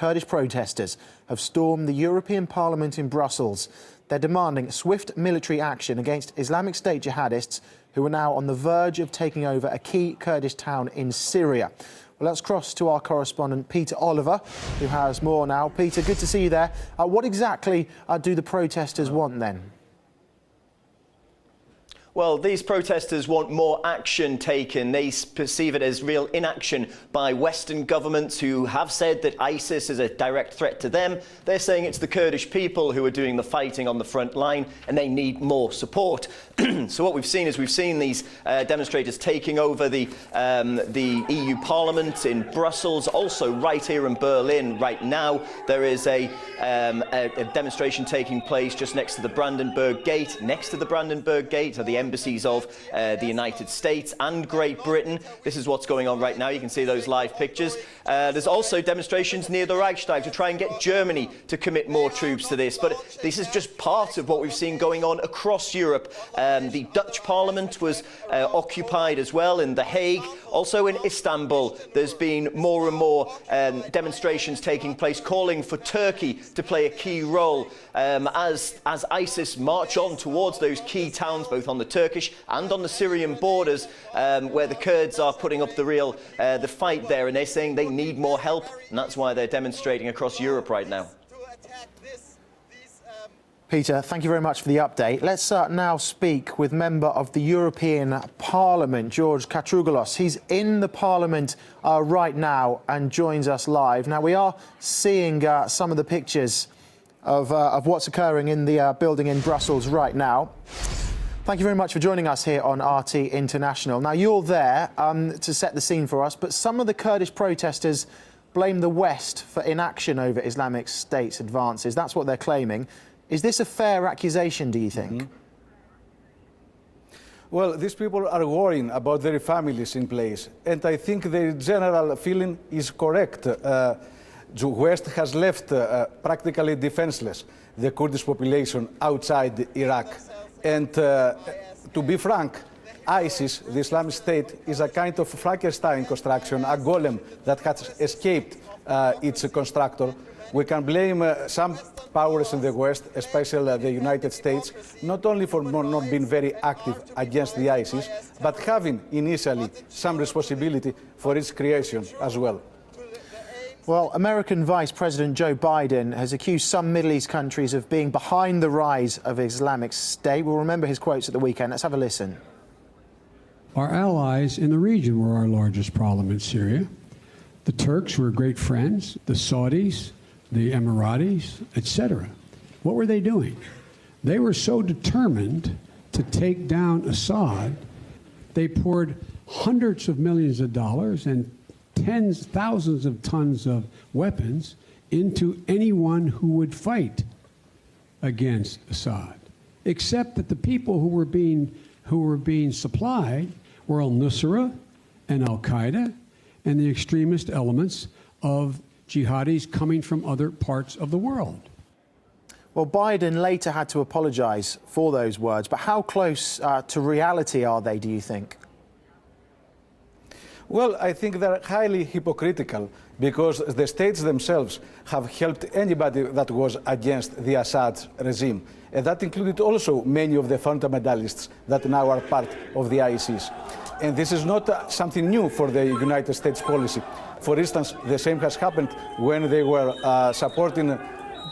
Kurdish protesters have stormed the European Parliament in Brussels. They're demanding swift military action against Islamic State jihadists who are now on the verge of taking over a key Kurdish town in Syria. Well, let's cross to our correspondent, Peter Oliver, who has more now. Peter, good to see you there. What exactly do the protesters want then? Well, these protesters want more action taken. They perceive it as real inaction by Western governments who have said that ISIS is a direct threat to them. They're saying it's the Kurdish people who are doing the fighting on the front line and they need more support. So what we've seen is these demonstrators taking over the EU Parliament in Brussels. Also right here in Berlin right now, there is a demonstration taking place just next to the Brandenburg Gate. Next to the Brandenburg Gate are the embassies of the United States and Great Britain. This is what's going on right now. You can see those live pictures. There's also demonstrations near the Reichstag to try and get Germany to commit more troops to this. But this is just part of what we've seen going on across Europe. The Dutch Parliament was occupied as well in The Hague. Also in Istanbul, there's been more and more demonstrations taking place calling for Turkey to play a key role as ISIS march on towards those key towns, both on the Turkish and on the Syrian borders, where the Kurds are putting up the fight there, and they're saying they need more help, and that's why they're demonstrating across Europe right now. Peter, thank you very much for the update. Let's now speak with member of the European Parliament, George Katrougalos. He's in the Parliament right now and joins us live. Now, we are seeing some of the pictures of what's occurring in the building in Brussels right now. Thank you very much for joining us here on RT International. Now, you're there to set the scene for us, but some of the Kurdish protesters blame the West for inaction over Islamic State's advances. That's what they're claiming. Is this a fair accusation, do you think? Well, these people are worrying about their families in place, and I think their general feeling is correct. The West has left practically defenseless the Kurdish population outside Iraq. And to be frank, ISIS, the Islamic State, is a kind of Frankenstein construction, a golem that has escaped its constructor. We can blame some powers in the West, especially the United States, not only for not being very active against the ISIS, but having initially some responsibility for its creation as well. Well, American Vice President Joe Biden has accused some Middle East countries of being behind the rise of Islamic State. We'll remember his quotes at the weekend. Let's have a listen. Our allies in the region were our largest problem in Syria. The Turks were great friends, the Saudis, the Emiratis, etc. What were they doing? They were so determined to take down Assad, they poured hundreds of millions of dollars and thousands of tons of weapons into anyone who would fight against Assad, except that the people who were being supplied were al-Nusra and al-Qaeda and the extremist elements of jihadis coming from other parts of the world. Well, Biden later had to apologize for those words, but how close to reality are they, do you think? Well, I think they're highly hypocritical because the states themselves have helped anybody that was against the Assad regime. And that included also many of the fundamentalists that now are part of the ISIS. And this is not something new for the United States policy. For instance, the same has happened when they were supporting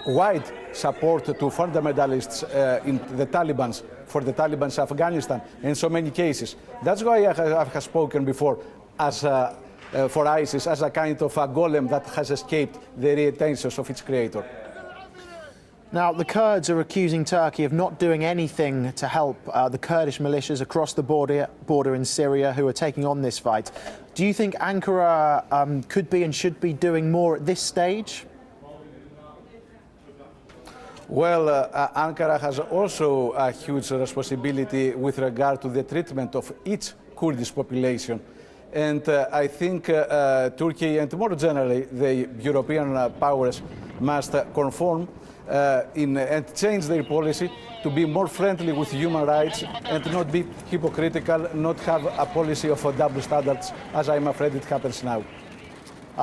wide support to fundamentalists in the Taliban's, for the Taliban's Afghanistan, in so many cases. That's why I have spoken before as for ISIS as a kind of a golem that has escaped the intentions of its creator. Now, the Kurds are accusing Turkey of not doing anything to help the Kurdish militias across the border in Syria who are taking on this fight. Do you think Ankara could be and should be doing more at this stage? Well, Ankara has also a huge responsibility with regard to the treatment of its Kurdish population. And I think Turkey and more generally the European powers must conform and change their policy to be more friendly with human rights and not be hypocritical, not have a policy of double standards, as I'm afraid it happens now.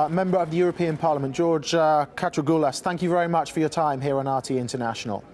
Member of the European Parliament, George Katrougalas, thank you very much for your time here on RT International.